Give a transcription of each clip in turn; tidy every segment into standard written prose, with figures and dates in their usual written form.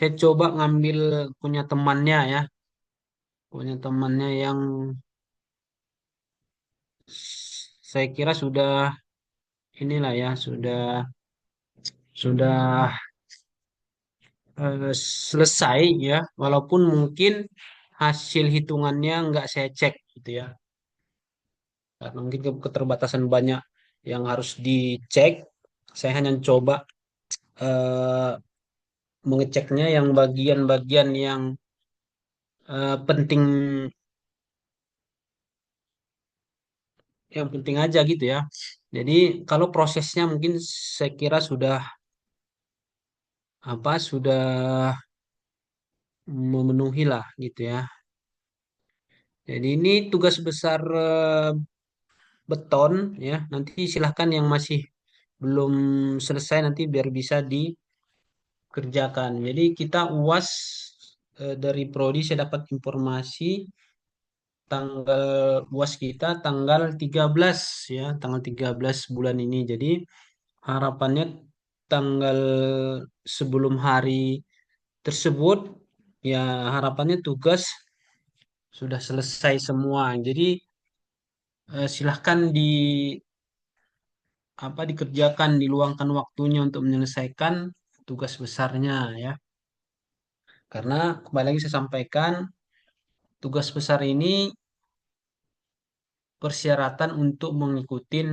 saya coba ngambil punya temannya ya, punya temannya yang saya kira sudah inilah ya, sudah selesai ya, walaupun mungkin hasil hitungannya nggak saya cek gitu ya, karena mungkin keterbatasan banyak yang harus dicek. Saya hanya coba eh, mengeceknya yang bagian-bagian penting, yang penting aja gitu ya. Jadi kalau prosesnya mungkin saya kira sudah sudah memenuhi lah gitu ya. Jadi ini tugas besar beton ya. Nanti silahkan yang masih belum selesai nanti biar bisa dikerjakan. Jadi kita UAS dari Prodi saya dapat informasi tanggal UAS kita tanggal 13 ya, tanggal 13 bulan ini. Jadi harapannya tanggal sebelum hari tersebut ya, harapannya tugas sudah selesai semua. Jadi silahkan dikerjakan, diluangkan waktunya untuk menyelesaikan tugas besarnya ya. Karena kembali lagi saya sampaikan, tugas besar ini persyaratan untuk mengikuti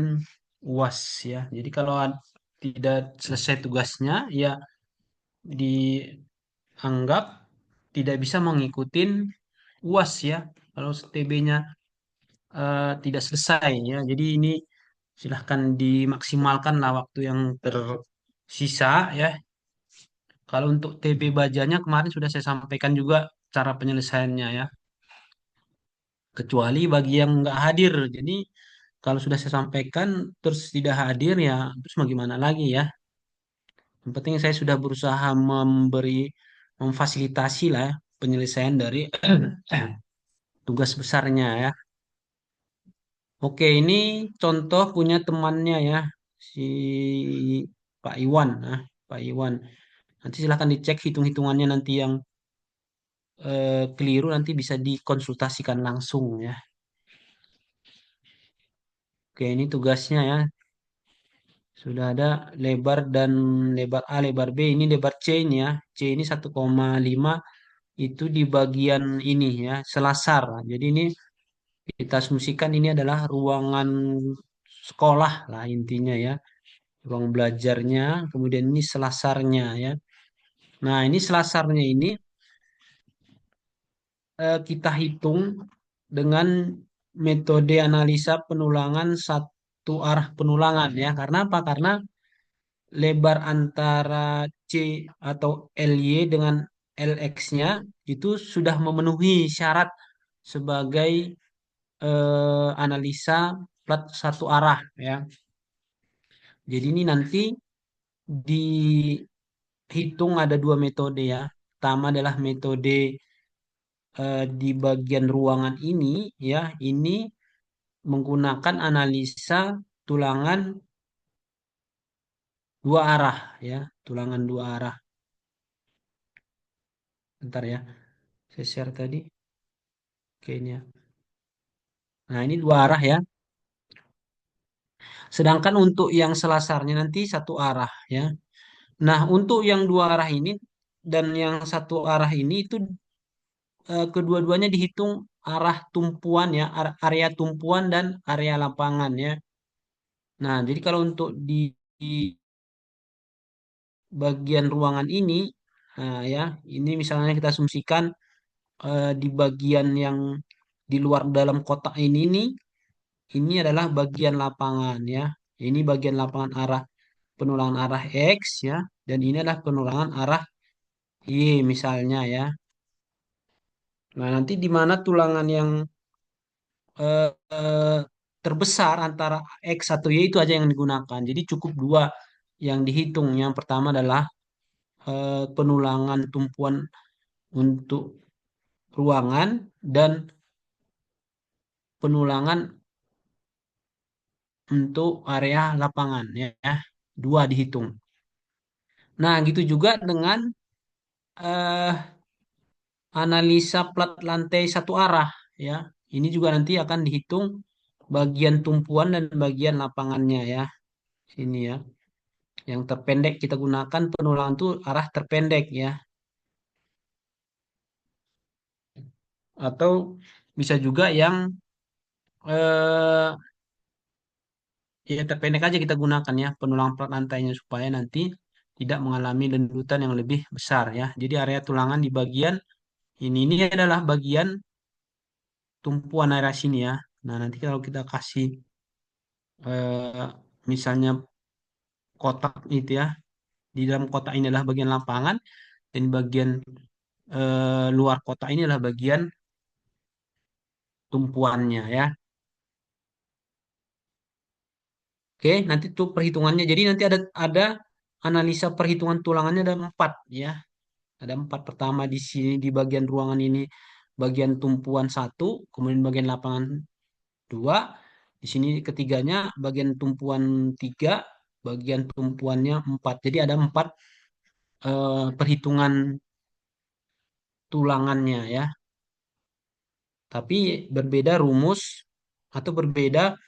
UAS ya. Jadi kalau tidak selesai tugasnya ya dianggap tidak bisa mengikuti UAS ya. Kalau TB-nya tidak selesai ya. Jadi ini silahkan dimaksimalkan lah waktu yang tersisa ya. Kalau untuk TB bajanya kemarin sudah saya sampaikan juga cara penyelesaiannya ya. Kecuali bagi yang nggak hadir. Jadi kalau sudah saya sampaikan terus tidak hadir ya, terus mau gimana lagi ya. Yang penting saya sudah berusaha memfasilitasi lah ya, penyelesaian dari tugas besarnya ya. Oke, ini contoh punya temannya ya, si Pak Iwan. Nah, Pak Iwan. Nanti silahkan dicek hitung-hitungannya nanti yang keliru nanti bisa dikonsultasikan langsung ya. Oke, ini tugasnya ya. Sudah ada lebar dan lebar A, lebar B. Ini lebar C-nya. C ini 1,5 itu di bagian ini ya, selasar. Jadi ini kita asumsikan ini adalah ruangan sekolah lah intinya ya. Ruang belajarnya, kemudian ini selasarnya ya. Nah, ini selasarnya ini kita hitung dengan metode analisa penulangan satu arah penulangan ya. Karena apa? Karena lebar antara C atau LY dengan LX-nya itu sudah memenuhi syarat sebagai analisa plat satu arah ya. Jadi ini nanti dihitung ada dua metode ya. Pertama adalah metode di bagian ruangan ini ya, ini menggunakan analisa tulangan dua arah ya, tulangan dua arah. Bentar ya, saya share tadi kayaknya. Nah, ini dua arah ya. Sedangkan untuk yang selasarnya nanti satu arah ya. Nah, untuk yang dua arah ini dan yang satu arah ini itu kedua-duanya dihitung arah tumpuan ya, area tumpuan dan area lapangan ya. Nah, jadi kalau untuk di bagian ruangan ini, nah ya, ini misalnya kita asumsikan di bagian yang di luar dalam kotak ini adalah bagian lapangan ya. Ini bagian lapangan arah penulangan arah X ya, dan ini adalah penulangan arah Y misalnya ya. Nah, nanti di mana tulangan yang eh, terbesar antara X atau Y itu aja yang digunakan. Jadi cukup dua yang dihitung. Yang pertama adalah penulangan tumpuan untuk ruangan dan penulangan untuk area lapangan ya. Dua dihitung. Nah, gitu juga dengan eh, analisa plat lantai satu arah ya. Ini juga nanti akan dihitung bagian tumpuan dan bagian lapangannya ya. Sini ya. Yang terpendek kita gunakan penulangan tuh arah terpendek ya. Atau bisa juga yang eh, ya terpendek aja kita gunakan ya penulang plat lantainya supaya nanti tidak mengalami lendutan yang lebih besar ya. Jadi area tulangan di bagian ini adalah bagian tumpuan area sini ya. Nah, nanti kalau kita kasih misalnya kotak itu ya, di dalam kotak ini adalah bagian lapangan dan bagian luar kotak ini adalah bagian tumpuannya ya. Oke, nanti tuh perhitungannya. Jadi nanti ada analisa perhitungan tulangannya ada empat ya. Ada empat. Pertama di sini di bagian ruangan ini bagian tumpuan satu, kemudian bagian lapangan dua. Di sini ketiganya bagian tumpuan tiga, bagian tumpuannya empat. Jadi ada empat perhitungan tulangannya ya. Tapi berbeda rumus atau berbeda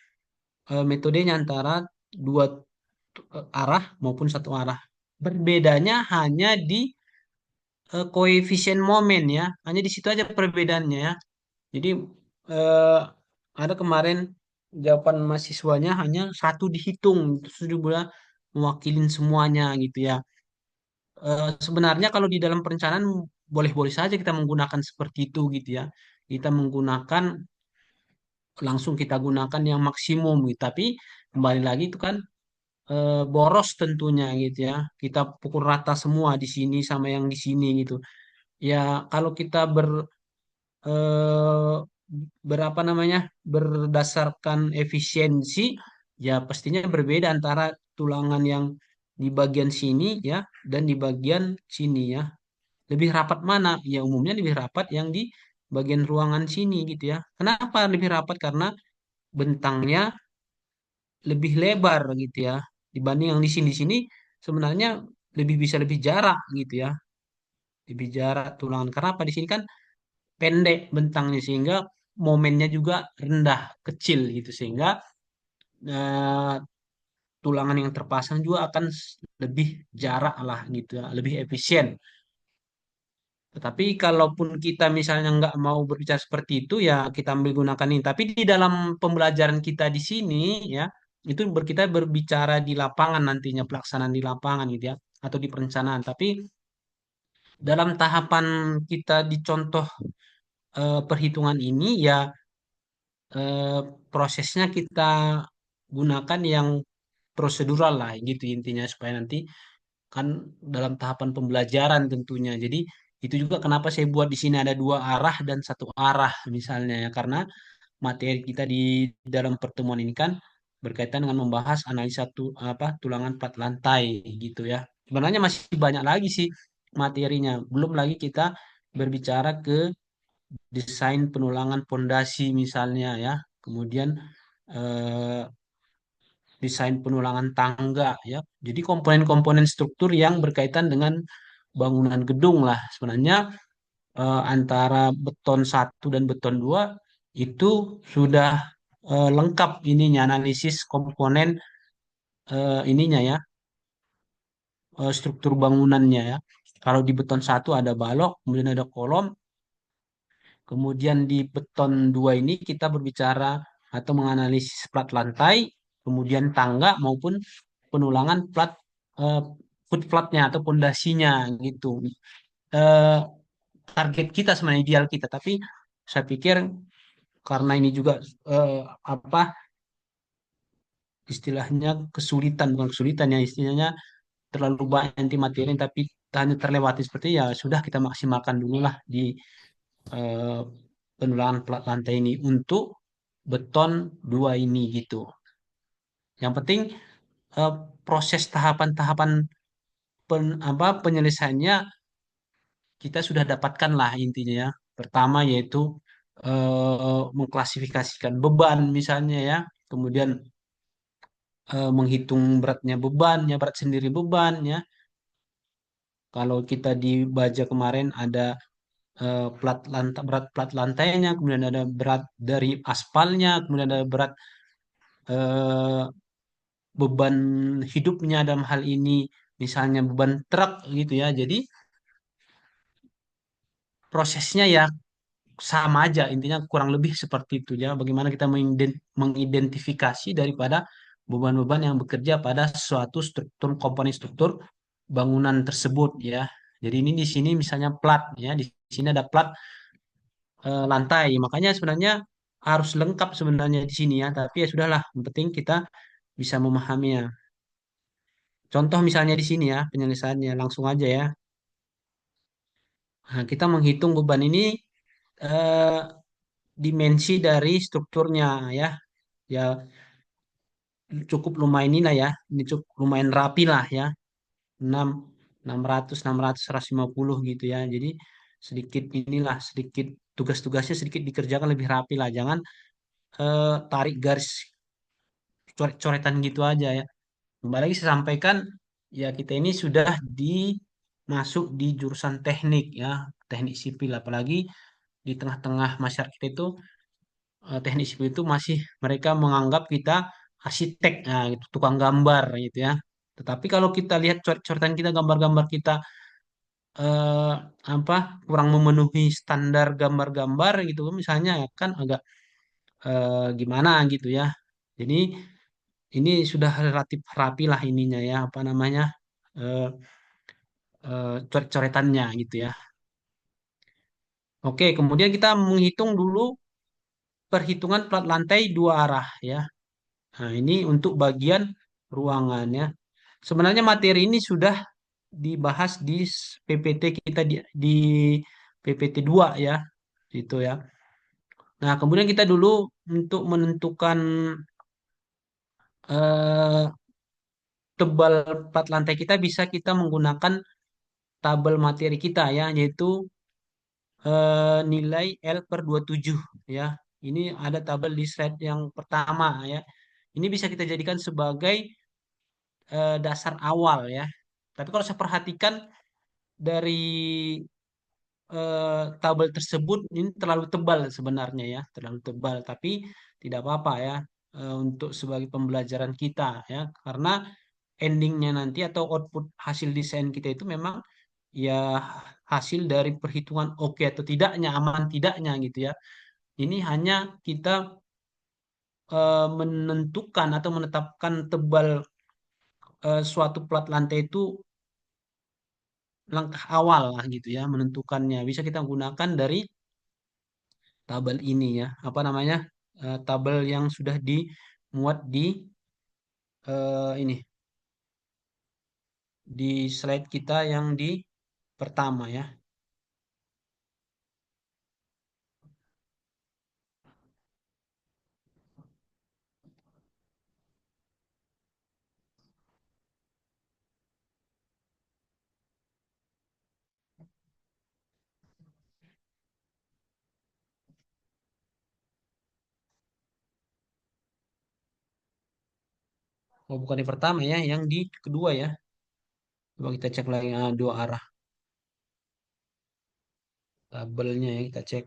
metodenya antara dua arah maupun satu arah. Berbedanya hanya di koefisien momen ya. Hanya di situ aja perbedaannya ya. Jadi eh, ada kemarin jawaban mahasiswanya hanya satu dihitung, terus sudah mewakilin semuanya gitu ya. Sebenarnya kalau di dalam perencanaan boleh-boleh saja kita menggunakan seperti itu gitu ya. Kita menggunakan langsung kita gunakan yang maksimum gitu. Tapi kembali lagi itu kan boros tentunya gitu ya. Kita pukul rata semua di sini sama yang di sini gitu. Ya kalau kita eh, berapa namanya berdasarkan efisiensi ya pastinya berbeda antara tulangan yang di bagian sini ya dan di bagian sini ya. Lebih rapat mana? Ya umumnya lebih rapat yang di bagian ruangan sini gitu ya. Kenapa lebih rapat? Karena bentangnya lebih lebar gitu ya dibanding yang di sini. Di sini sebenarnya lebih jarak gitu ya. Lebih jarak tulangan. Karena apa di sini kan pendek bentangnya sehingga momennya juga rendah, kecil gitu sehingga eh, tulangan yang terpasang juga akan lebih jarak lah gitu ya, lebih efisien. Tetapi kalaupun kita misalnya nggak mau berbicara seperti itu ya kita ambil gunakan ini. Tapi di dalam pembelajaran kita di sini ya itu kita berbicara di lapangan nantinya pelaksanaan di lapangan gitu ya atau di perencanaan. Tapi dalam tahapan kita di contoh perhitungan ini ya eh, prosesnya kita gunakan yang prosedural lah gitu intinya supaya nanti kan dalam tahapan pembelajaran tentunya. Jadi itu juga kenapa saya buat di sini ada dua arah dan satu arah misalnya ya karena materi kita di dalam pertemuan ini kan berkaitan dengan membahas analisa tulangan plat lantai gitu ya. Sebenarnya masih banyak lagi sih materinya. Belum lagi kita berbicara ke desain penulangan pondasi misalnya ya. Kemudian eh, desain penulangan tangga ya. Jadi komponen-komponen struktur yang berkaitan dengan bangunan gedung lah. Sebenarnya antara beton satu dan beton dua itu sudah lengkap ininya analisis komponen ininya ya struktur bangunannya ya. Kalau di beton satu ada balok, kemudian ada kolom, kemudian di beton dua ini kita berbicara atau menganalisis plat lantai, kemudian tangga maupun penulangan plat eh, foot platnya atau pondasinya gitu. Eh, Target kita sebenarnya ideal kita, tapi saya pikir karena ini juga eh, apa istilahnya kesulitan bukan kesulitan ya istilahnya terlalu banyak anti materi tapi hanya terlewati seperti ya sudah kita maksimalkan dulu lah di eh, penulangan plat lantai ini untuk beton dua ini gitu. Yang penting eh, proses tahapan-tahapan penyelesaiannya kita sudah dapatkan lah intinya ya. Pertama yaitu mengklasifikasikan beban misalnya ya, kemudian menghitung beratnya beban, ya berat sendiri beban ya, Kalau kita di baja kemarin ada berat plat lantainya, kemudian ada berat dari aspalnya, kemudian ada berat eh, beban hidupnya dalam hal ini, misalnya beban truk gitu ya. Jadi prosesnya ya sama aja, intinya kurang lebih seperti itu ya. Bagaimana kita mengidentifikasi daripada beban-beban yang bekerja pada suatu struktur komponen struktur bangunan tersebut ya. Jadi ini di sini misalnya plat ya, di sini ada plat lantai. Makanya sebenarnya harus lengkap sebenarnya di sini ya. Tapi ya sudahlah, yang penting kita bisa memahaminya. Contoh misalnya di sini ya penyelesaiannya langsung aja ya. Nah, kita menghitung beban ini eh, dimensi dari strukturnya ya. Ya cukup lumayan ini lah ya. Ini cukup lumayan rapi lah ya. 6 600 600 150 gitu ya. Jadi sedikit inilah sedikit tugas-tugasnya sedikit dikerjakan lebih rapi lah. Jangan tarik garis coret-coretan gitu aja ya. Kembali lagi saya sampaikan ya kita ini sudah masuk di jurusan teknik ya, teknik sipil apalagi di tengah-tengah masyarakat itu teknik sipil itu masih mereka menganggap kita arsitek, nah, gitu, tukang gambar gitu ya. Tetapi kalau kita lihat coret-coretan kita, gambar-gambar kita eh, apa kurang memenuhi standar gambar-gambar gitu, misalnya kan agak gimana gitu ya. Jadi ini sudah relatif rapi lah ininya ya, apa namanya eh, coret-coretannya gitu ya. Oke, kemudian kita menghitung dulu perhitungan plat lantai dua arah ya. Nah, ini untuk bagian ruangan ya. Sebenarnya materi ini sudah dibahas di PPT kita di PPT 2 ya, gitu ya. Nah, kemudian kita dulu untuk menentukan eh, tebal plat lantai kita bisa kita menggunakan tabel materi kita ya, yaitu nilai L per 27 ya. Ini ada tabel di slide yang pertama ya. Ini bisa kita jadikan sebagai dasar awal ya. Tapi kalau saya perhatikan dari tabel tersebut ini terlalu tebal sebenarnya ya, terlalu tebal. Tapi tidak apa-apa ya untuk sebagai pembelajaran kita ya, karena endingnya nanti atau output hasil desain kita itu memang ya hasil dari perhitungan oke atau tidaknya, aman tidaknya gitu ya. Ini hanya kita menentukan atau menetapkan tebal suatu plat lantai itu langkah awal lah gitu ya menentukannya. Bisa kita gunakan dari tabel ini ya. Apa namanya? Tabel yang sudah dimuat di ini di slide kita yang di pertama ya. Oh, bukan di pertama ya, yang di kedua ya. Coba kita cek lagi dua arah tabelnya ya kita cek.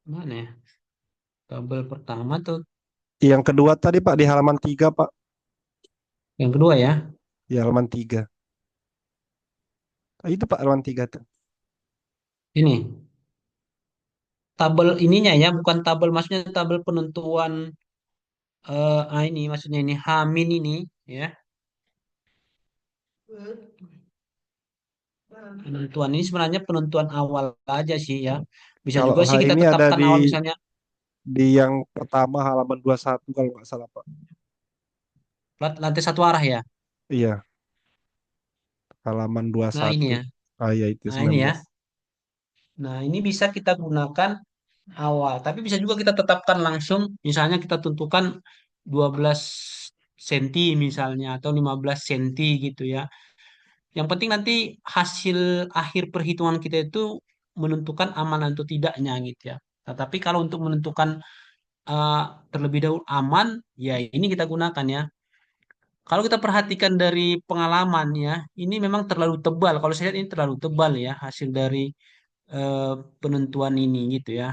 Mana ya? Tabel pertama tuh Yang kedua tadi Pak di halaman 3 Pak. yang kedua ya. Di halaman 3. Ah, itu Pak halaman 3 tuh. Ini tabel ininya ya, bukan tabel maksudnya tabel penentuan ini maksudnya ini Hamin ini ya. Penentuan ini sebenarnya penentuan awal aja sih ya. Bisa Kalau juga H sih kita ini ada tetapkan awal misalnya di yang pertama halaman 21 kalau nggak salah Pak. lantai satu arah ya. Iya, halaman dua puluh Nah ini satu. ya. Ah ya itu Nah ini ya. 19. Nah ini bisa kita gunakan awal. Tapi bisa juga kita tetapkan langsung. Misalnya kita tentukan 12 senti misalnya atau 15 senti gitu ya. Yang penting nanti hasil akhir perhitungan kita itu menentukan aman atau tidaknya gitu ya. Nah, tapi kalau untuk menentukan eh, terlebih dahulu aman, ya ini kita gunakan ya. Kalau kita perhatikan dari pengalaman ya, ini memang terlalu tebal. Kalau saya lihat ini terlalu tebal ya hasil dari eh, penentuan ini gitu ya.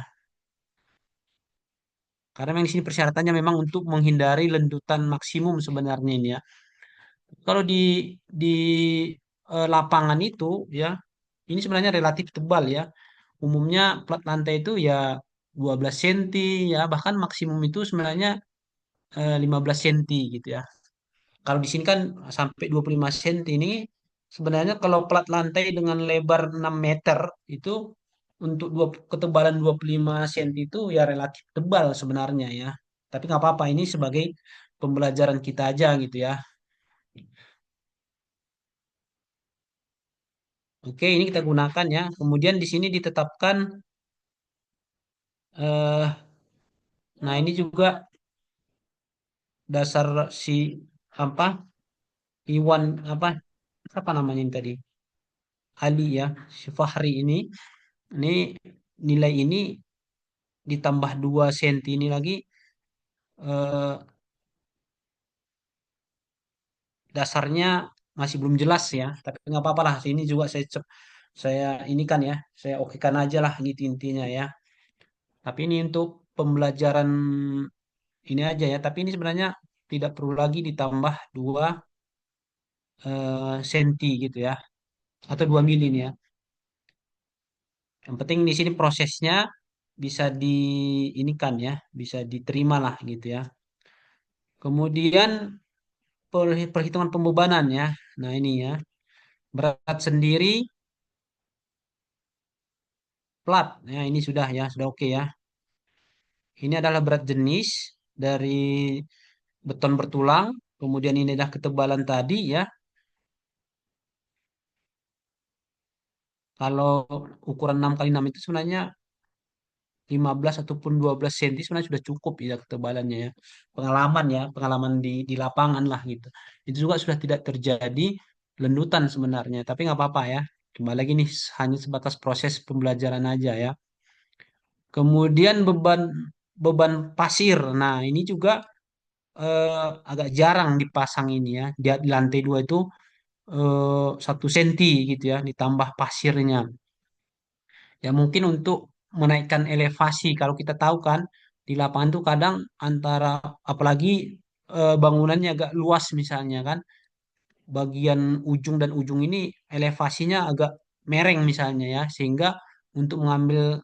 Karena memang di sini persyaratannya memang untuk menghindari lendutan maksimum sebenarnya ini ya. Kalau di lapangan itu ya, ini sebenarnya relatif tebal ya. Umumnya plat lantai itu ya 12 cm ya, bahkan maksimum itu sebenarnya 15 cm gitu ya. Kalau di sini kan sampai 25 cm ini sebenarnya kalau plat lantai dengan lebar 6 meter itu untuk ketebalan 25 cm itu ya relatif tebal sebenarnya ya. Tapi nggak apa-apa ini sebagai pembelajaran kita aja gitu ya. Oke, ini kita gunakan ya. Kemudian di sini ditetapkan nah ini juga dasar si apa Iwan apa namanya ini tadi Ali ya si Fahri ini nilai ini ditambah 2 senti ini lagi eh, dasarnya masih belum jelas ya tapi nggak apa-apa lah ini juga saya ini kan ya saya okekan aja lah gitu intinya ya tapi ini untuk pembelajaran ini aja ya tapi ini sebenarnya tidak perlu lagi ditambah 2 senti gitu ya atau 2 mili nih ya. Yang penting di sini prosesnya bisa diinikan ya, bisa diterima lah gitu ya. Kemudian perhitungan pembebanan ya. Nah ini ya, berat sendiri plat. Ya ini sudah ya, sudah oke ya. Ini adalah berat jenis dari beton bertulang. Kemudian ini adalah ketebalan tadi ya. Kalau ukuran 6 kali 6 itu sebenarnya 15 ataupun 12 cm sebenarnya sudah cukup ya ketebalannya ya. Pengalaman di lapangan lah gitu. Itu juga sudah tidak terjadi lendutan sebenarnya, tapi nggak apa-apa ya. Kembali lagi nih hanya sebatas proses pembelajaran aja ya. Kemudian beban beban pasir. Nah, ini juga agak jarang dipasang ini ya. Di lantai dua itu 1 senti gitu ya, ditambah pasirnya. Ya mungkin untuk menaikkan elevasi kalau kita tahu kan di lapangan tuh kadang antara apalagi bangunannya agak luas misalnya kan bagian ujung dan ujung ini elevasinya agak mereng misalnya ya sehingga untuk mengambil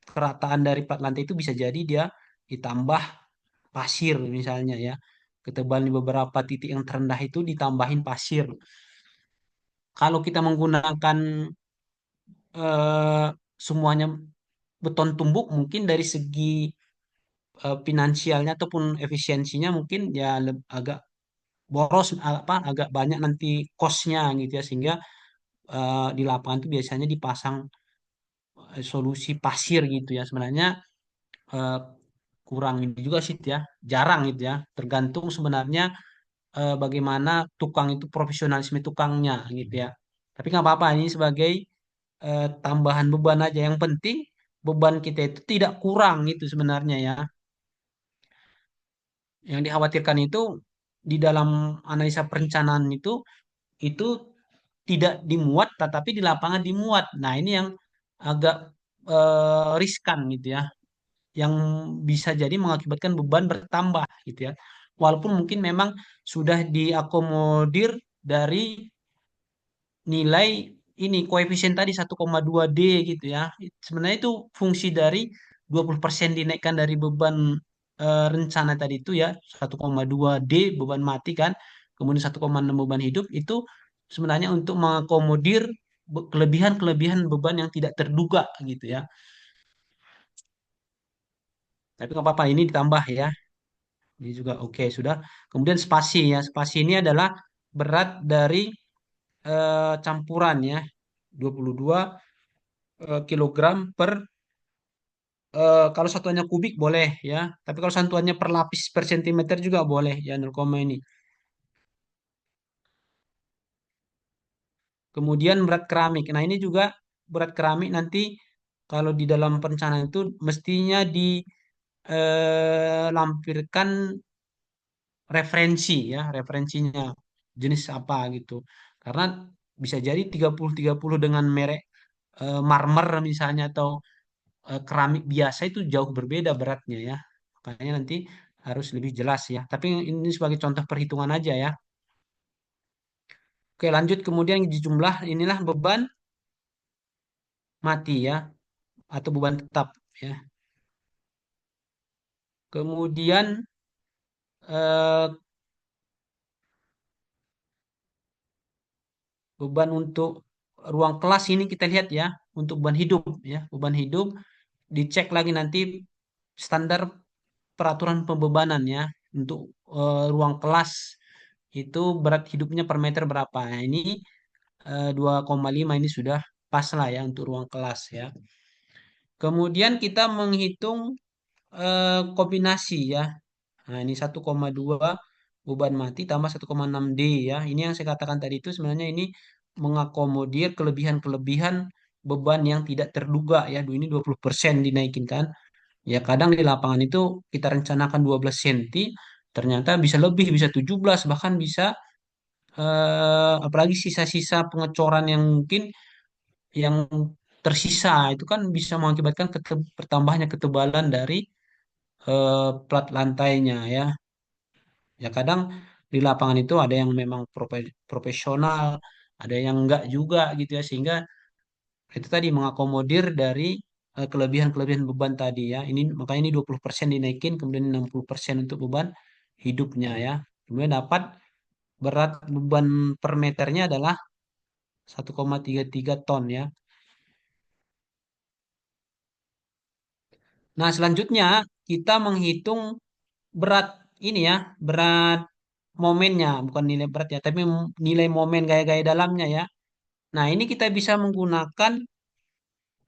kerataan dari plat lantai itu bisa jadi dia ditambah pasir misalnya ya ketebalan di beberapa titik yang terendah itu ditambahin pasir. Kalau kita menggunakan eh, semuanya beton tumbuk mungkin dari segi finansialnya ataupun efisiensinya mungkin ya agak boros agak banyak nanti kosnya gitu ya sehingga di lapangan itu biasanya dipasang solusi pasir gitu ya sebenarnya eh, kurang ini juga sih ya jarang gitu ya tergantung sebenarnya bagaimana tukang itu profesionalisme tukangnya gitu ya tapi nggak apa-apa ini sebagai tambahan beban aja yang penting beban kita itu tidak kurang itu sebenarnya ya. Yang dikhawatirkan itu di dalam analisa perencanaan itu tidak dimuat, tetapi di lapangan dimuat. Nah, ini yang agak riskan gitu ya, yang bisa jadi mengakibatkan beban bertambah gitu ya. Walaupun mungkin memang sudah diakomodir dari nilai ini koefisien tadi 1,2D gitu ya. Sebenarnya itu fungsi dari 20% dinaikkan dari beban rencana tadi itu ya 1,2D beban mati kan. Kemudian 1,6 beban hidup itu sebenarnya untuk mengakomodir kelebihan-kelebihan beban yang tidak terduga gitu ya. Tapi nggak apa-apa ini ditambah ya. Ini juga oke sudah. Kemudian spasi ya. Spasi ini adalah berat dari campuran ya. 22 kilogram per kalau satuannya kubik boleh ya. Tapi kalau satuannya per lapis per sentimeter juga boleh ya 0, ini. Kemudian berat keramik. Nah, ini juga berat keramik nanti kalau di dalam perencanaan itu mestinya dilampirkan referensi ya, referensinya jenis apa gitu. Karena bisa jadi 30-30 dengan merek marmer misalnya atau keramik biasa itu jauh berbeda beratnya ya. Makanya nanti harus lebih jelas ya. Tapi ini sebagai contoh perhitungan aja ya. Oke, lanjut kemudian di jumlah inilah beban mati ya atau beban tetap ya. Kemudian eh, beban untuk ruang kelas ini kita lihat ya untuk beban hidup ya. Beban hidup dicek lagi nanti standar peraturan pembebanan ya untuk ruang kelas itu berat hidupnya per meter berapa. Nah, ini 2,5 ini sudah pas lah ya untuk ruang kelas ya. Kemudian kita menghitung kombinasi ya. Nah, ini 1,2 beban mati tambah 1,6 D ya. Ini yang saya katakan tadi itu sebenarnya ini mengakomodir kelebihan-kelebihan beban yang tidak terduga ya. Ini 20% dinaikin kan. Ya kadang di lapangan itu kita rencanakan 12 senti, ternyata bisa lebih, bisa 17, bahkan bisa apalagi sisa-sisa pengecoran yang mungkin yang tersisa itu kan bisa mengakibatkan bertambahnya ketebalan dari plat lantainya ya. Ya kadang di lapangan itu ada yang memang profesional, ada yang enggak juga gitu ya sehingga itu tadi mengakomodir dari kelebihan-kelebihan beban tadi ya. Ini makanya ini 20% dinaikin kemudian 60% untuk beban hidupnya ya. Kemudian dapat berat beban per meternya adalah 1,33 ton ya. Nah, selanjutnya kita menghitung berat ini ya, berat momennya, bukan nilai berat ya, tapi nilai momen gaya-gaya dalamnya ya. Nah, ini kita bisa menggunakan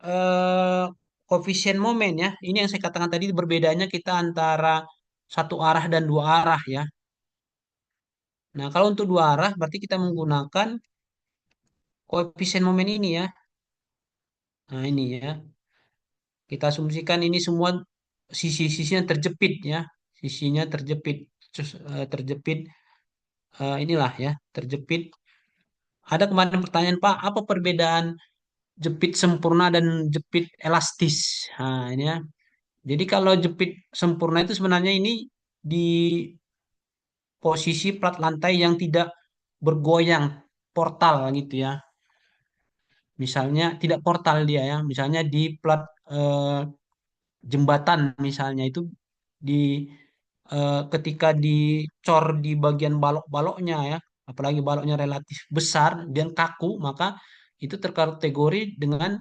eh, koefisien momen ya. Ini yang saya katakan tadi berbedanya kita antara satu arah dan dua arah ya. Nah, kalau untuk dua arah berarti kita menggunakan koefisien momen ini ya. Nah, ini ya. Kita asumsikan ini semua sisi-sisinya terjepit ya. Sisinya terjepit. Terjepit inilah ya, terjepit. Ada kemarin pertanyaan, Pak, apa perbedaan jepit sempurna dan jepit elastis? Nah, ini ya. Jadi kalau jepit sempurna itu sebenarnya ini di posisi plat lantai yang tidak bergoyang portal gitu ya. Misalnya tidak portal dia ya. Misalnya di plat eh, jembatan misalnya itu di ketika dicor di bagian balok-baloknya ya, apalagi baloknya relatif besar dan kaku, maka itu terkategori dengan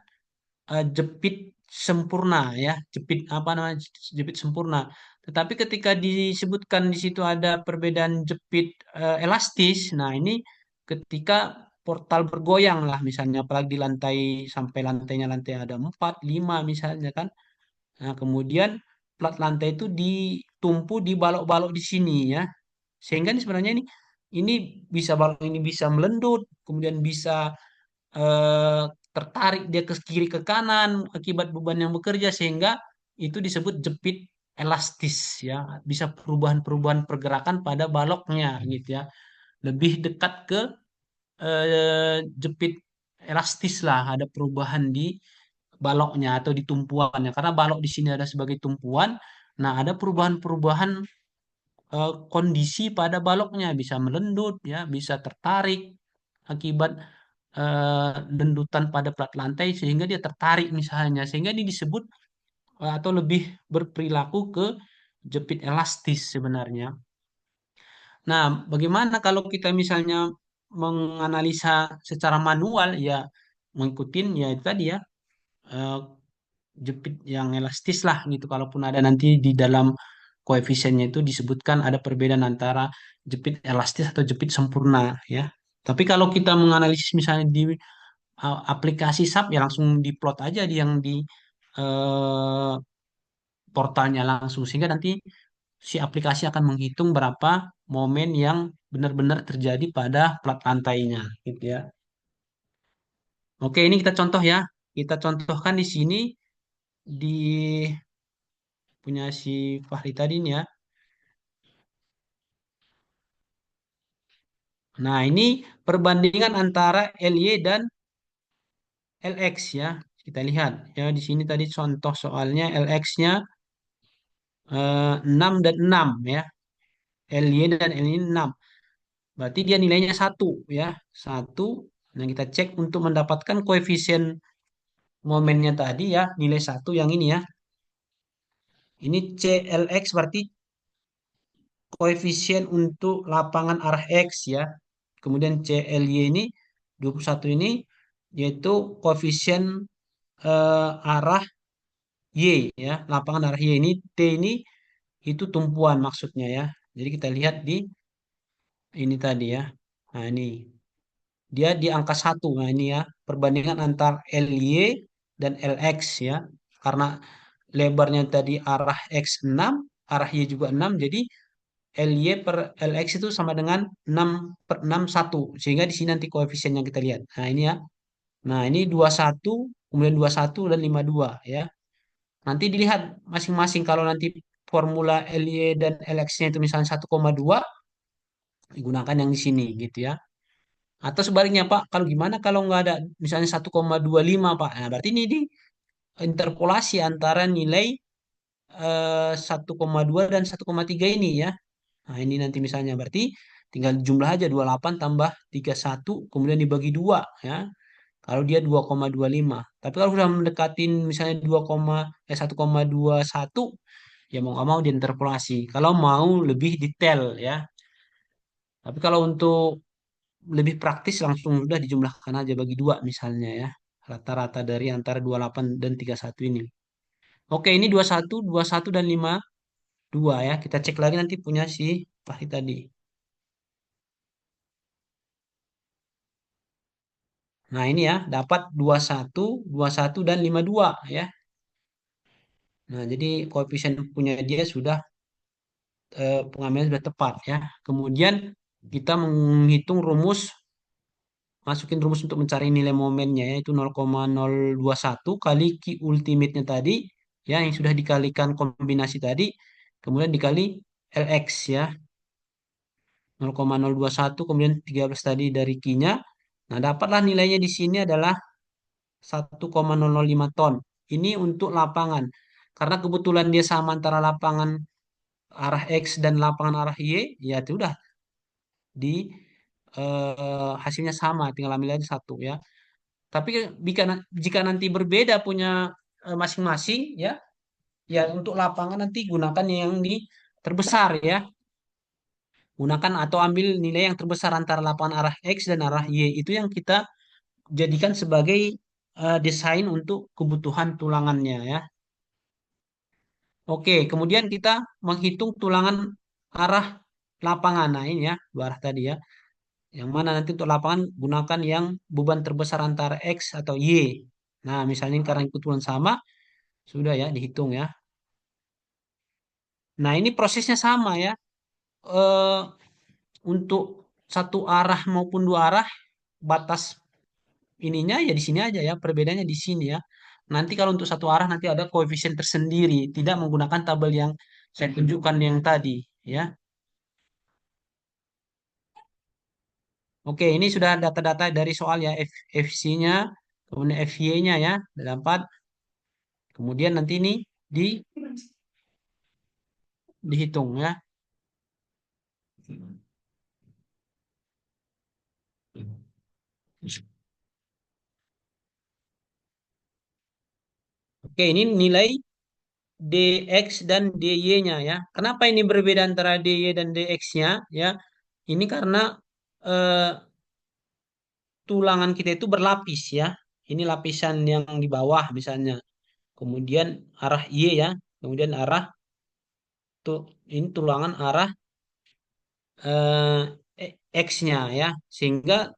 jepit sempurna ya, jepit apa namanya jepit sempurna. Tetapi ketika disebutkan di situ ada perbedaan jepit elastis, nah ini ketika portal bergoyang lah misalnya, apalagi di lantai sampai lantainya lantai ada 4, 5 misalnya kan. Nah, kemudian plat lantai itu ditumpu di balok-balok di sini ya. Sehingga ini sebenarnya ini bisa balok ini bisa melendut, kemudian bisa eh, tertarik dia ke kiri ke kanan akibat beban yang bekerja sehingga itu disebut jepit elastis ya. Bisa perubahan-perubahan pergerakan pada baloknya gitu ya. Lebih dekat ke jepit elastis lah, ada perubahan di baloknya atau di tumpuannya karena balok di sini ada sebagai tumpuan. Nah, ada perubahan-perubahan kondisi pada baloknya bisa melendut ya, bisa tertarik akibat lendutan pada plat lantai sehingga dia tertarik misalnya sehingga ini disebut atau lebih berperilaku ke jepit elastis sebenarnya. Nah, bagaimana kalau kita misalnya menganalisa secara manual ya mengikuti ya itu tadi ya eh, jepit yang elastis lah gitu. Kalaupun ada nanti di dalam koefisiennya itu disebutkan ada perbedaan antara jepit elastis atau jepit sempurna ya. Tapi kalau kita menganalisis misalnya di aplikasi SAP ya langsung diplot aja di yang di eh, portalnya langsung sehingga nanti si aplikasi akan menghitung berapa momen yang benar-benar terjadi pada plat lantainya gitu ya. Oke, ini kita contoh ya. Kita contohkan di sini di punya si Fahri tadi nih ya. Nah, ini perbandingan antara LY dan LX ya. Kita lihat ya di sini tadi contoh soalnya LX-nya 6 dan 6 ya. LY dan LY 6. Berarti dia nilainya satu ya. Satu. Nah, kita cek untuk mendapatkan koefisien momennya tadi ya, nilai satu yang ini ya. Ini CLX berarti koefisien untuk lapangan arah X ya. Kemudian CLY ini 21 ini yaitu koefisien arah Y ya, lapangan arah Y ini T ini itu tumpuan maksudnya ya. Jadi kita lihat di ini tadi ya. Nah, ini dia di angka satu. Nah, ini ya, perbandingan antar LY dan LX ya. Karena lebarnya tadi arah X 6, arah Y juga 6, jadi LY per LX itu sama dengan 6 per 6 1. Sehingga di sini nanti koefisien yang kita lihat. Nah, ini ya. Nah, ini 21, kemudian 21 dan 52 ya. Nanti dilihat masing-masing kalau nanti formula LY dan LX-nya itu misalnya 1,2 digunakan yang di sini gitu ya. Atau sebaliknya Pak, kalau gimana kalau nggak ada misalnya 1,25 Pak. Nah, berarti ini di interpolasi antara nilai 1,2 dan 1,3 ini ya. Nah, ini nanti misalnya berarti tinggal jumlah aja 28 tambah 31 kemudian dibagi 2 ya. Kalau dia 2,25. Tapi kalau sudah mendekatin misalnya 1,21 ya mau nggak mau diinterpolasi. Kalau mau lebih detail ya. Tapi kalau untuk lebih praktis langsung sudah dijumlahkan aja bagi 2 misalnya ya. Rata-rata dari antara 28 dan 31 ini. Oke, ini 21, 21 dan 52 ya. Kita cek lagi nanti punya si Fahri tadi. Nah, ini ya, dapat 21, 21 dan 52 ya. Nah, jadi koefisien punya dia sudah pengambilan sudah tepat ya. Kemudian kita menghitung rumus, masukin rumus untuk mencari nilai momennya yaitu 0,021 kali Q ultimate-nya tadi ya yang sudah dikalikan kombinasi tadi, kemudian dikali LX ya. 0,021 kemudian 13 tadi dari Q-nya. Nah, dapatlah nilainya di sini adalah 1,005 ton. Ini untuk lapangan. Karena kebetulan dia sama antara lapangan arah X dan lapangan arah Y, ya sudah di hasilnya sama, tinggal ambil aja satu ya. Tapi jika nanti berbeda punya masing-masing ya, ya untuk lapangan nanti gunakan yang di terbesar ya. Gunakan atau ambil nilai yang terbesar antara lapangan arah X dan arah Y. Itu yang kita jadikan sebagai desain untuk kebutuhan tulangannya ya. Oke, kemudian kita menghitung tulangan arah lapangan. Nah, ini ya, dua arah tadi ya. Yang mana nanti untuk lapangan gunakan yang beban terbesar antara X atau Y. Nah, misalnya ini karena kebetulan sama, sudah ya dihitung ya. Nah, ini prosesnya sama ya. Eh, untuk satu arah maupun dua arah, batas ininya ya di sini aja ya. Perbedaannya di sini ya. Nanti kalau untuk satu arah nanti ada koefisien tersendiri, tidak menggunakan tabel yang saya tunjukkan yang tadi ya. Oke, ini sudah data-data dari soal ya, FC-nya, kemudian FY-nya ya, sudah dapat. Kemudian nanti ini di dihitung ya. Oke, ini nilai DX dan DY-nya ya. Kenapa ini berbeda antara DY dan DX-nya ya? Ini karena eh, tulangan kita itu berlapis ya. Ini lapisan yang di bawah misalnya. Kemudian arah Y ya. Kemudian arah tuh ini tulangan arah X-nya ya. Sehingga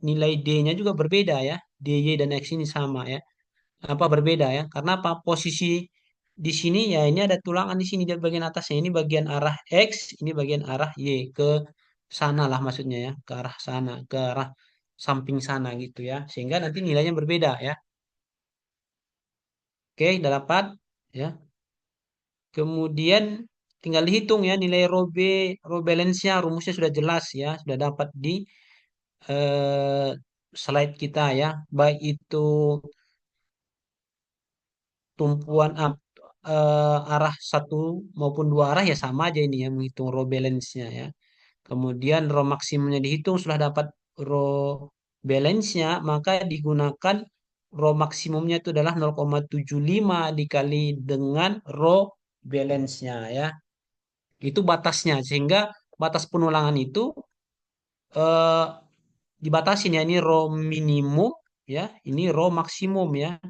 nilai D-nya juga berbeda ya. DY dan X ini sama ya. Apa berbeda ya? Karena apa? Posisi di sini ya ini ada tulangan di sini di bagian atasnya. Ini bagian arah X, ini bagian arah Y ke sana lah maksudnya ya, ke arah sana, ke arah samping sana gitu ya. Sehingga nanti nilainya berbeda ya. Oke, udah dapat ya. Kemudian tinggal dihitung ya nilai row balance-nya, rumusnya sudah jelas ya, sudah dapat di eh, slide kita ya. Baik itu tumpuan arah satu maupun dua arah ya sama aja ini ya menghitung row balance-nya ya. Kemudian row maksimumnya dihitung sudah dapat row balance-nya, maka digunakan row maksimumnya itu adalah 0,75 dikali dengan row balance-nya ya. Itu batasnya sehingga batas penulangan itu eh, dibatasin ya ini row minimum ya, ini row maksimum ya.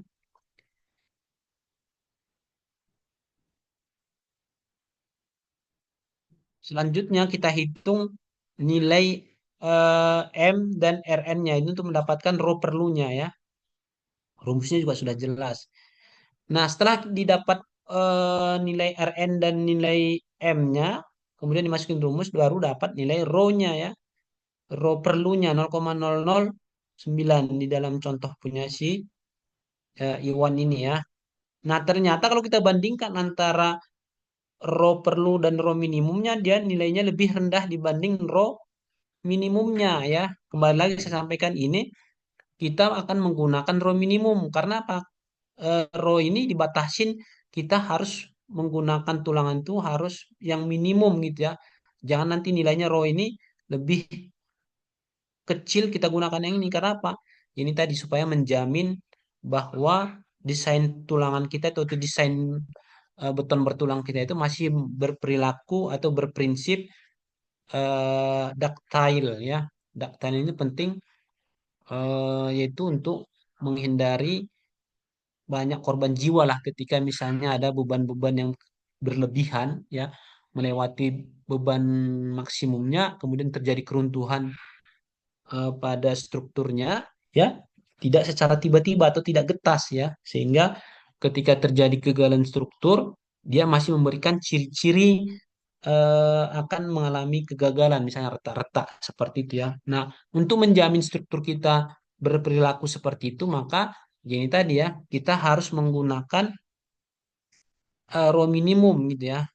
Selanjutnya kita hitung nilai M dan Rn-nya itu untuk mendapatkan row perlunya ya. Rumusnya juga sudah jelas. Nah, setelah didapat nilai Rn dan nilai M-nya, kemudian dimasukin rumus baru dapat nilai row-nya ya. Row perlunya 0,009 di dalam contoh punya si Iwan ini ya. Nah, ternyata kalau kita bandingkan antara row perlu dan row minimumnya, dia nilainya lebih rendah dibanding row minimumnya ya. Kembali lagi saya sampaikan ini, kita akan menggunakan row minimum. Karena apa? Row ini dibatasin, kita harus menggunakan tulangan itu harus yang minimum gitu ya. Jangan nanti nilainya row ini lebih kecil kita gunakan yang ini. Karena apa? Ini tadi supaya menjamin bahwa desain tulangan kita atau desain beton bertulang kita itu masih berperilaku atau berprinsip ductile ya. Ductile ini penting yaitu untuk menghindari banyak korban jiwa lah ketika misalnya ada beban-beban yang berlebihan ya melewati beban maksimumnya kemudian terjadi keruntuhan pada strukturnya ya tidak secara tiba-tiba atau tidak getas ya sehingga ketika terjadi kegagalan struktur dia masih memberikan ciri-ciri akan mengalami kegagalan misalnya retak-retak seperti itu ya. Nah, untuk menjamin struktur kita berperilaku seperti itu maka ini tadi ya kita harus menggunakan raw minimum gitu ya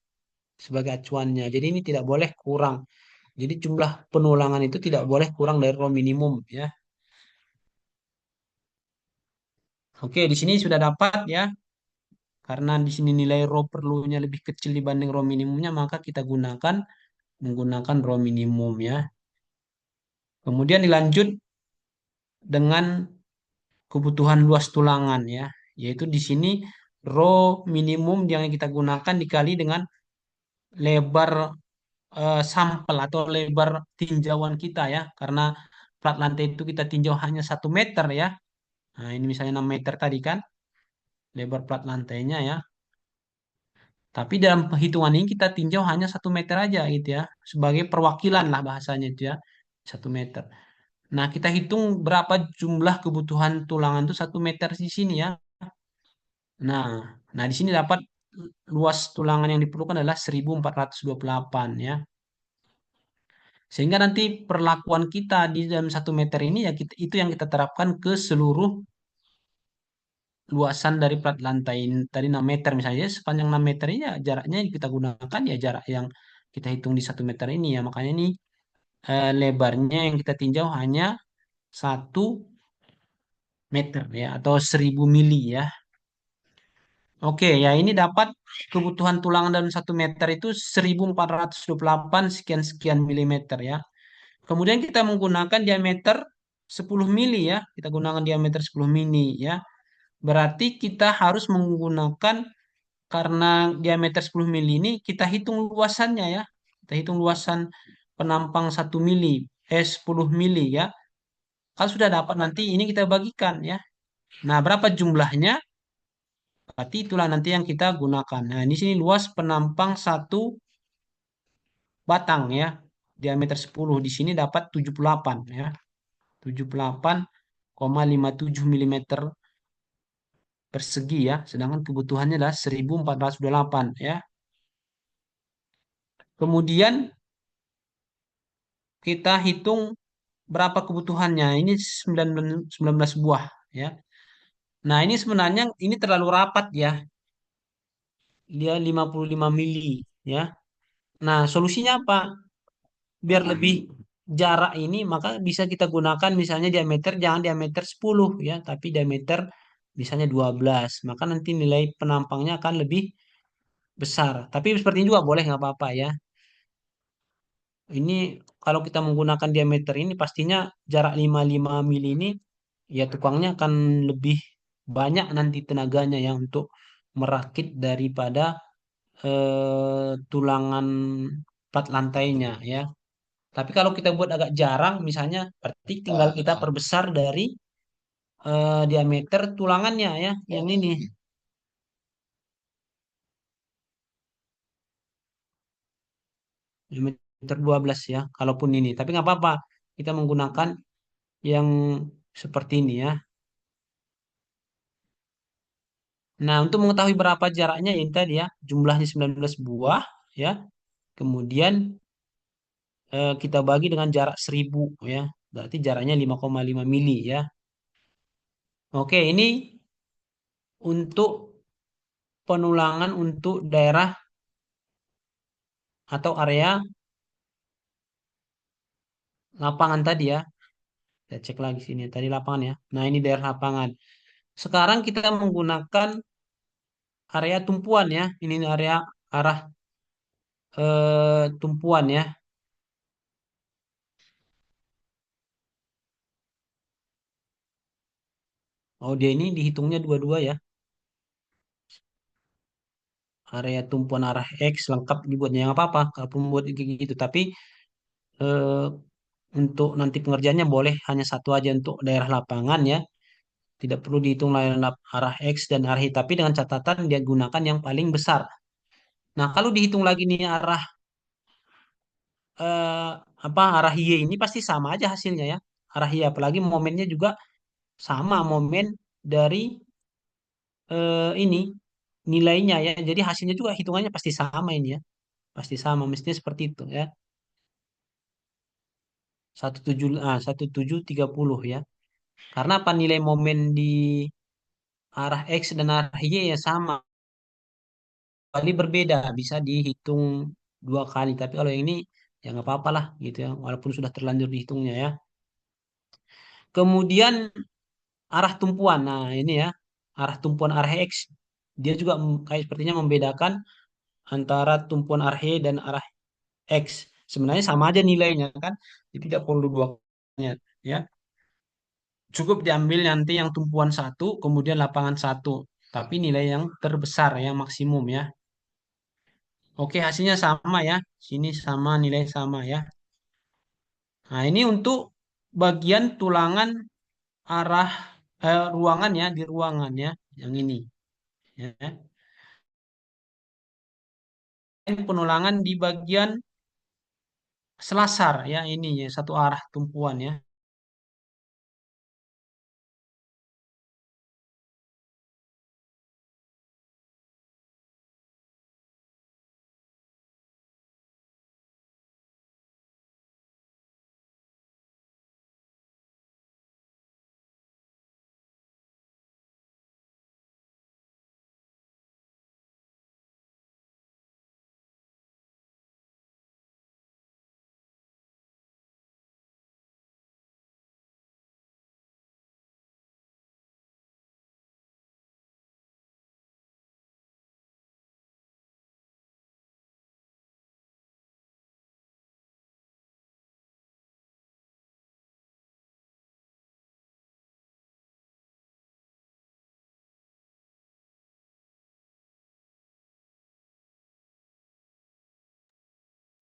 sebagai acuannya. Jadi ini tidak boleh kurang. Jadi jumlah penulangan itu tidak boleh kurang dari raw minimum ya. Oke, di sini sudah dapat ya. Karena di sini nilai raw perlunya lebih kecil dibanding raw minimumnya, maka kita menggunakan raw minimum ya. Kemudian dilanjut dengan kebutuhan luas tulangan ya, yaitu di sini raw minimum yang kita gunakan dikali dengan lebar sampel atau lebar tinjauan kita ya, karena plat lantai itu kita tinjau hanya 1 meter ya. Nah, ini misalnya 6 meter tadi kan, lebar plat lantainya ya. Tapi dalam perhitungan ini kita tinjau hanya 1 meter aja gitu ya, sebagai perwakilan lah bahasanya itu ya, 1 meter. Nah, kita hitung berapa jumlah kebutuhan tulangan itu 1 meter di sini ya. Nah, nah di sini dapat luas tulangan yang diperlukan adalah 1428 ya. Sehingga nanti perlakuan kita di dalam 1 meter ini ya itu yang kita terapkan ke seluruh luasan dari plat lantai tadi 6 meter misalnya sepanjang 6 meter ini ya jaraknya yang kita gunakan ya jarak yang kita hitung di 1 meter ini ya makanya ini lebarnya yang kita tinjau hanya 1 meter ya atau 1000 mili ya. Oke ya ini dapat kebutuhan tulangan dalam 1 meter itu 1428 sekian sekian milimeter ya. Kemudian kita menggunakan diameter 10 mili ya. Kita gunakan diameter 10 mili ya. Berarti kita harus menggunakan karena diameter 10 mili ini kita hitung luasannya ya. Kita hitung luasan penampang 1 mili, 10 mili ya. Kalau sudah dapat nanti ini kita bagikan ya. Nah, berapa jumlahnya? Berarti itulah nanti yang kita gunakan. Nah, di sini luas penampang satu batang ya. Diameter 10 di sini dapat 78 ya. 78,57 milimeter persegi ya. Sedangkan kebutuhannya adalah 1428 ya. Kemudian kita hitung berapa kebutuhannya. Ini 19 buah ya. Nah, ini sebenarnya ini terlalu rapat ya. Dia 55 mili ya. Nah, solusinya apa? Biar lebih jarak ini maka bisa kita gunakan misalnya diameter jangan diameter 10 ya, tapi diameter misalnya 12. Maka nanti nilai penampangnya akan lebih besar. Tapi seperti ini juga boleh nggak apa-apa ya. Ini kalau kita menggunakan diameter ini pastinya jarak 55 mili ini ya tukangnya akan lebih banyak nanti tenaganya yang untuk merakit daripada tulangan plat lantainya ya. Tapi kalau kita buat agak jarang misalnya berarti tinggal kita perbesar dari diameter tulangannya ya yang ini diameter 12 ya kalaupun ini. Tapi nggak apa-apa kita menggunakan yang seperti ini ya. Nah, untuk mengetahui berapa jaraknya ya ini tadi ya, jumlahnya 19 buah ya. Kemudian kita bagi dengan jarak 1000 ya. Berarti jaraknya 5,5 mili ya. Oke, ini untuk penulangan untuk daerah atau area lapangan tadi ya. Kita cek lagi sini tadi lapangan ya. Nah, ini daerah lapangan. Sekarang kita menggunakan area tumpuan ya. Ini area arah tumpuan ya. Oh, dia ini dihitungnya dua-dua ya. Area tumpuan arah X lengkap dibuatnya yang apa-apa kalaupun buat kayak gitu. Tapi eh, untuk nanti pengerjaannya boleh hanya satu aja untuk daerah lapangan ya. Tidak perlu dihitung lain arah X dan arah Y. Tapi dengan catatan dia gunakan yang paling besar. Nah, kalau dihitung lagi nih arah eh, arah Y ini pasti sama aja hasilnya ya. Arah Y apalagi momennya juga sama momen dari ini nilainya ya. Jadi hasilnya juga hitungannya pasti sama ini ya. Pasti sama mestinya seperti itu ya. 1730 ya. Karena apa nilai momen di arah X dan arah Y ya sama. Kali berbeda bisa dihitung dua kali. Tapi kalau yang ini ya nggak apa-apa lah gitu ya. Walaupun sudah terlanjur dihitungnya ya. Kemudian arah tumpuan. Nah ini ya arah tumpuan arah X. Dia juga kayak sepertinya membedakan antara tumpuan arah Y dan arah X. Sebenarnya sama aja nilainya kan. Jadi tidak perlu dua kalinya ya. Cukup diambil nanti yang tumpuan satu, kemudian lapangan satu. Tapi nilai yang terbesar, yang maksimum ya. Oke, hasilnya sama ya. Sini sama, nilai sama ya. Nah, ini untuk bagian tulangan arah ruangan ya, di ruangan ya. Yang ini. Ya. Ini penulangan di bagian selasar ya, ini ya, satu arah tumpuan ya.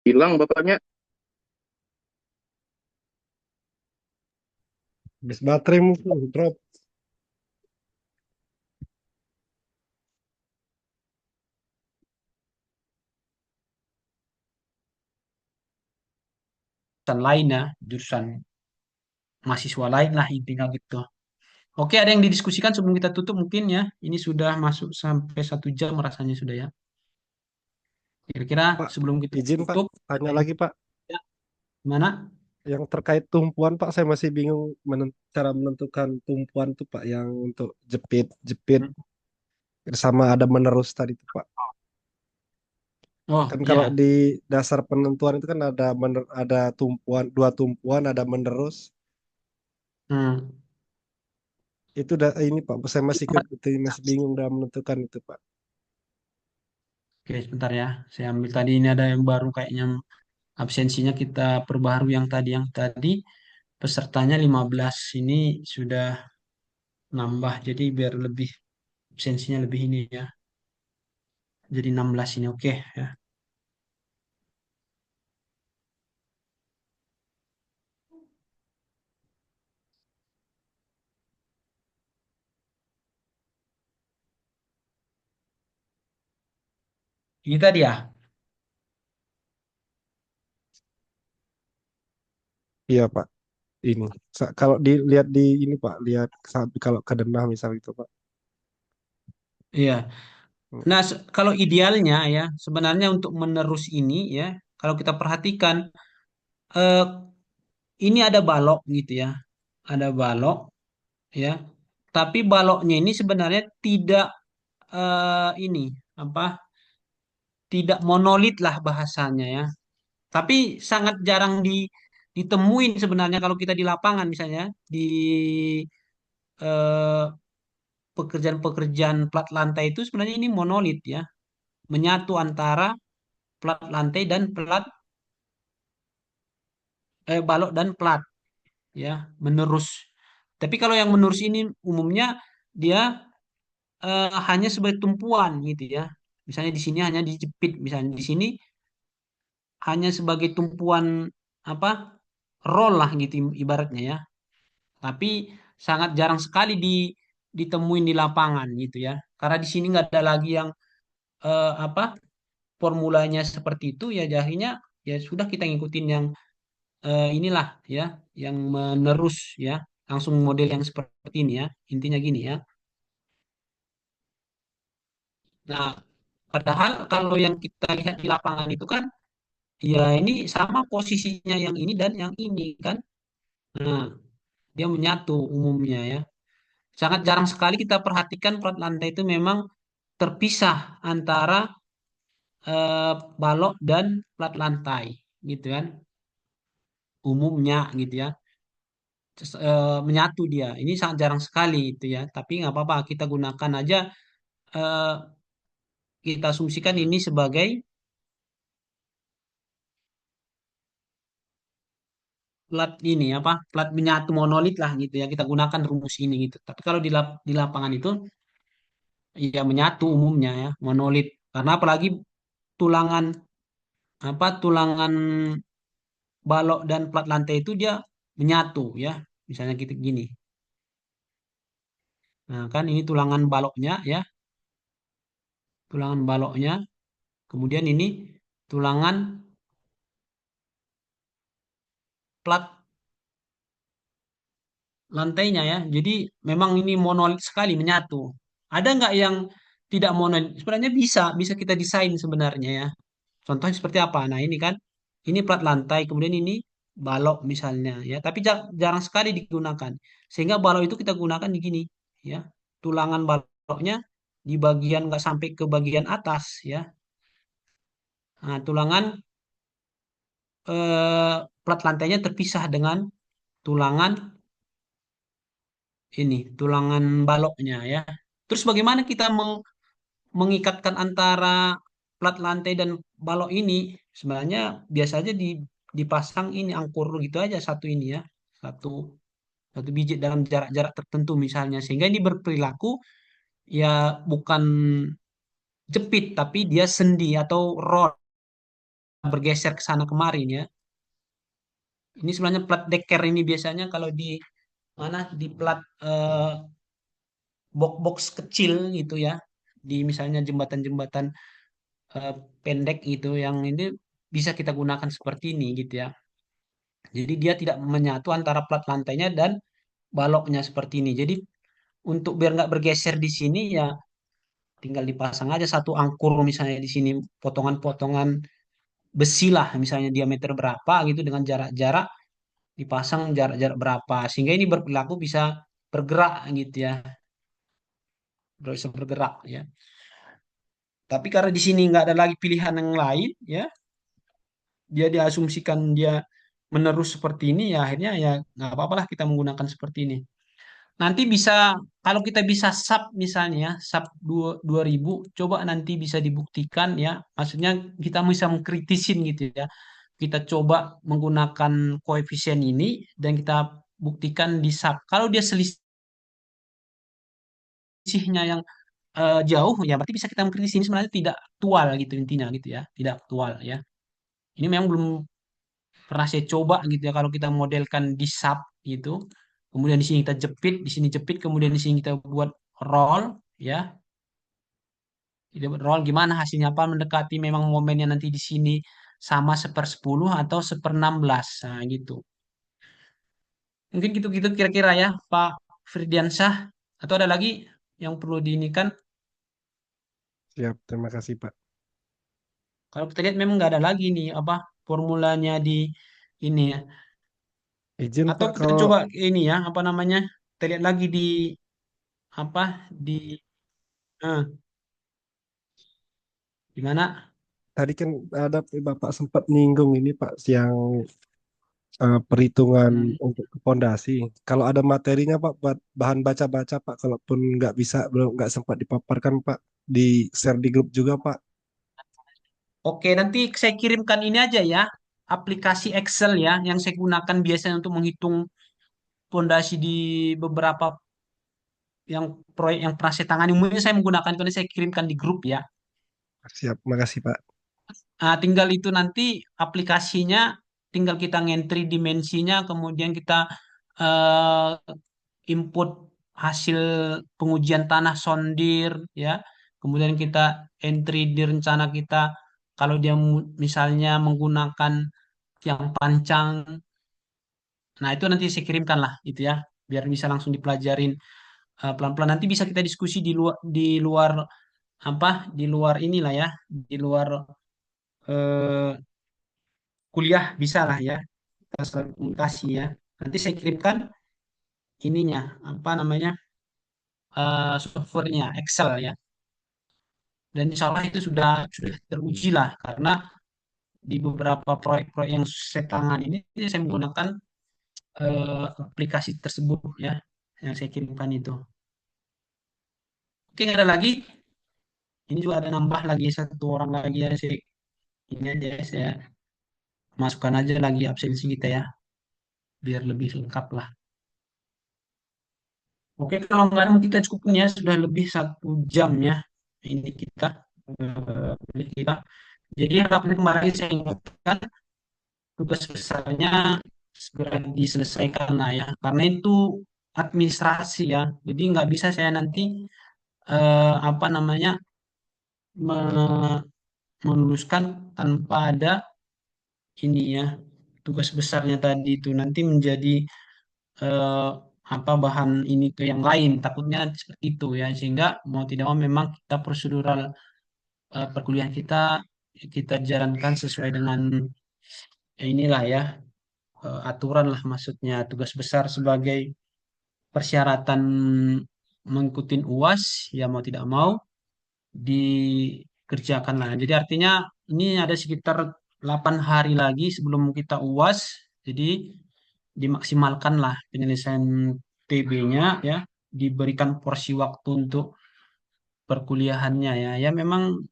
Hilang bapaknya. Habis bateraimu full drop. Jurusan lain ya, jurusan mahasiswa lain lah intinya gitu. Oke, ada yang didiskusikan sebelum kita tutup mungkin ya. Ini sudah masuk sampai 1 jam rasanya sudah ya. Kira-kira Pak, sebelum kita izin Pak, tutup, ada tanya yang lagi Pak. ya, gimana? Yang terkait tumpuan Pak, saya masih bingung cara menentukan tumpuan tuh Pak, yang untuk jepit, jepit Hmm. sama ada menerus tadi tuh Pak. Oh Kan kalau ya. di dasar penentuan itu kan ada ada tumpuan, dua tumpuan, ada menerus. Hmm. Itu udah ini Pak, saya masih masih bingung dalam menentukan itu Pak. Oke, sebentar ya. Saya ambil tadi ini ada yang baru kayaknya absensinya kita perbaharui yang tadi pesertanya 15 ini sudah nambah jadi biar lebih absensinya lebih ini ya. Jadi 16 ini oke ya. Ini tadi ya. Iya Pak, ini. Kalau dilihat di ini Pak, lihat kalau ke denah misal itu Pak. Iya. Hmm. Nah, kalau idealnya ya sebenarnya untuk menerus ini ya kalau kita perhatikan eh, ini ada balok gitu ya. Ada balok ya. Tapi baloknya ini sebenarnya tidak ini apa? Tidak monolit lah bahasanya ya. Tapi sangat jarang ditemuin sebenarnya kalau kita di lapangan misalnya di eh, pekerjaan-pekerjaan plat lantai itu sebenarnya ini monolit ya, menyatu antara plat lantai dan balok dan plat ya, menerus. Tapi kalau yang menerus ini umumnya dia hanya sebagai tumpuan gitu ya. Misalnya di sini hanya dijepit, misalnya di sini hanya sebagai tumpuan apa roll lah gitu ibaratnya ya. Tapi sangat jarang sekali ditemuin di lapangan gitu ya. Karena di sini nggak ada lagi yang apa formulanya seperti itu ya jadinya ya sudah kita ngikutin yang inilah ya yang menerus ya langsung model yang seperti ini ya intinya gini ya. Nah padahal kalau yang kita lihat di lapangan itu kan ya ini sama posisinya yang ini dan yang ini kan. Nah dia menyatu umumnya ya. Sangat jarang sekali kita perhatikan plat lantai itu memang terpisah antara balok dan plat lantai gitu kan umumnya gitu ya. Terus, menyatu dia ini sangat jarang sekali itu ya tapi nggak apa-apa kita gunakan aja eh, kita asumsikan ini sebagai plat ini apa plat menyatu monolit lah gitu ya kita gunakan rumus ini gitu tapi kalau di lapangan itu ya menyatu umumnya ya monolit karena apalagi tulangan tulangan balok dan plat lantai itu dia menyatu ya misalnya gitu gini. Nah, kan ini tulangan baloknya ya, tulangan baloknya. Kemudian ini tulangan plat lantainya ya. Jadi memang ini monolit sekali menyatu. Ada nggak yang tidak monolit? Sebenarnya bisa, bisa kita desain sebenarnya ya. Contohnya seperti apa? Nah, ini kan ini plat lantai, kemudian ini balok misalnya ya. Tapi jarang sekali digunakan. Sehingga balok itu kita gunakan di gini ya. Tulangan baloknya di bagian nggak sampai ke bagian atas ya. Nah, tulangan plat lantainya terpisah dengan tulangan ini, tulangan baloknya ya. Terus bagaimana kita mengikatkan antara plat lantai dan balok ini? Sebenarnya biasa aja dipasang ini angkur gitu aja satu ini ya. Satu satu biji dalam jarak-jarak tertentu misalnya sehingga ini berperilaku ya bukan jepit tapi dia sendi atau roll bergeser ke sana kemarin ya. Ini sebenarnya plat deker ini biasanya kalau di mana di plat box-box kecil gitu ya di misalnya jembatan-jembatan eh, pendek gitu yang ini bisa kita gunakan seperti ini gitu ya. Jadi dia tidak menyatu antara plat lantainya dan baloknya seperti ini. Jadi untuk biar nggak bergeser di sini ya tinggal dipasang aja satu angkur misalnya di sini potongan-potongan besi lah misalnya diameter berapa gitu dengan jarak-jarak dipasang jarak-jarak berapa sehingga ini berlaku bisa bergerak gitu ya, bisa bergerak ya. Tapi karena di sini nggak ada lagi pilihan yang lain ya, dia diasumsikan dia menerus seperti ini ya akhirnya ya nggak apa-apa lah kita menggunakan seperti ini. Nanti bisa kalau kita bisa sub misalnya ya, sub 2000 coba nanti bisa dibuktikan ya. Maksudnya kita bisa mengkritisin gitu ya. Kita coba menggunakan koefisien ini dan kita buktikan di sub. Kalau dia selisihnya yang jauh ya berarti bisa kita mengkritisi ini sebenarnya tidak aktual gitu intinya gitu ya. Tidak aktual ya. Ini memang belum pernah saya coba gitu ya kalau kita modelkan di sub gitu. Kemudian di sini kita jepit, di sini jepit, kemudian di sini kita buat roll ya. Kita buat roll gimana hasilnya apa mendekati memang momennya nanti di sini sama 1/10 atau 1/16. Nah, gitu. Mungkin gitu-gitu kira-kira ya Pak Firdiansyah. Atau ada lagi yang perlu diinikan? Siap, terima kasih Pak. Kalau kita lihat memang nggak ada lagi nih apa formulanya di ini ya. Izin Atau Pak kita kalau coba ini ya apa namanya? Kita lihat lagi di apa di di mana? tadi kan ada Bapak sempat nyinggung ini Pak yang perhitungan Hmm. untuk ke pondasi. Kalau ada materinya Pak buat bahan baca-baca Pak, kalaupun nggak bisa belum nggak sempat dipaparkan Pak, di share di grup juga Pak. Oke, nanti saya kirimkan ini aja ya, aplikasi Excel ya, yang saya gunakan biasanya untuk menghitung pondasi di beberapa yang proyek yang pernah saya tangani. Umumnya saya menggunakan itu, nanti saya kirimkan di grup ya. Siap, makasih Pak. Nah, tinggal itu nanti aplikasinya, tinggal kita ngentri dimensinya, kemudian kita eh, input hasil pengujian tanah sondir ya, kemudian kita entry di rencana kita. Kalau dia misalnya menggunakan yang pancang. Nah, itu nanti saya kirimkan lah itu ya, biar bisa langsung dipelajarin pelan-pelan. Nanti bisa kita diskusi di luar apa? Di luar inilah ya, di luar eh, kuliah bisa lah ya. Kita selalu komunikasi ya. Nanti saya kirimkan ininya apa namanya? Softwarenya Excel ya. Dan insya Allah itu sudah teruji lah karena di beberapa proyek-proyek yang saya tangani ini saya menggunakan aplikasi tersebut ya yang saya kirimkan itu. Oke, nggak ada lagi. Ini juga ada nambah lagi satu orang lagi ya. Ini aja saya masukkan aja lagi absensi kita ya. Biar lebih lengkap lah. Oke, kalau nggak ada mungkin kita cukupnya sudah lebih 1 jam ya. Ini kita. Kita. Jadi harapan kemarin saya ingatkan tugas besarnya segera diselesaikan lah ya. Karena itu administrasi ya. Jadi nggak bisa saya nanti apa namanya me- meluluskan tanpa ada ini ya tugas besarnya tadi itu nanti menjadi eh, apa bahan ini ke yang lain takutnya nanti seperti itu ya sehingga mau tidak mau memang kita prosedural perkuliahan kita jalankan sesuai dengan inilah ya aturan lah maksudnya tugas besar sebagai persyaratan mengikuti UAS ya mau tidak mau dikerjakan lah. Jadi artinya ini ada sekitar 8 hari lagi sebelum kita UAS. Jadi dimaksimalkan lah penyelesaian TB-nya ya, diberikan porsi waktu untuk perkuliahannya ya. Ya memang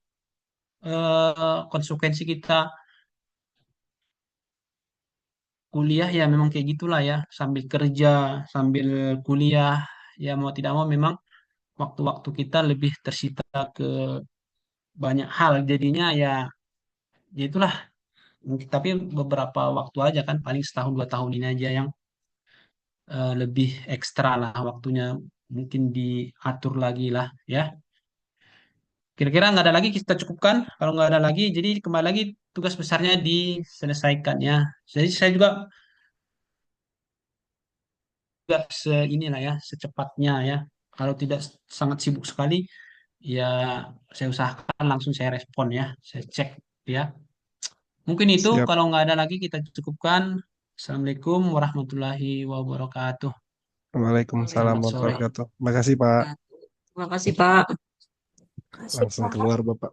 konsekuensi kita kuliah ya memang kayak gitulah ya, sambil kerja, sambil kuliah ya mau tidak mau memang waktu-waktu kita lebih tersita ke banyak hal jadinya ya, ya itulah. Tapi beberapa waktu aja kan, paling setahun 2 tahun ini aja yang lebih ekstra lah waktunya, mungkin diatur lagi lah ya. Kira-kira nggak ada lagi kita cukupkan. Kalau nggak ada lagi, jadi kembali lagi tugas besarnya diselesaikan ya. Jadi saya juga nggak inilah ya, secepatnya ya. Kalau tidak sangat sibuk sekali, ya saya usahakan langsung saya respon ya, saya cek ya. Mungkin itu Siap. kalau nggak ada lagi kita cukupkan. Assalamualaikum warahmatullahi wabarakatuh. Waalaikumsalam Selamat sore. warahmatullahi wabarakatuh. Makasih Pak. Terima kasih, Pak. Terima kasih, Langsung Pak. keluar Bapak.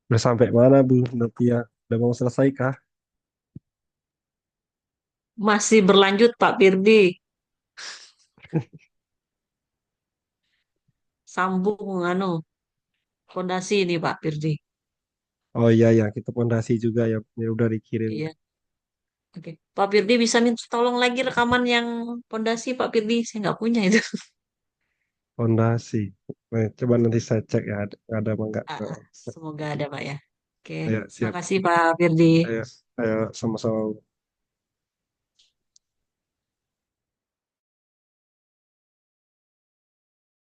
Udah sampai mana Bu Novia? Udah mau selesai kah? Masih berlanjut, Pak Firdi. Sambung, fondasi ini, Pak Firdi. Oh iya ya, kita pondasi juga ya, ya udah dikirim Iya, oke. Pak Firdi bisa minta tolong lagi rekaman yang fondasi, Pak Firdi. Saya nggak punya itu. pondasi. Coba nanti saya cek ya, ada apa enggak. Semoga ada, Pak ya. Oke, Ya, siap. makasih Pak Firdi. Ayo, ayo sama-sama.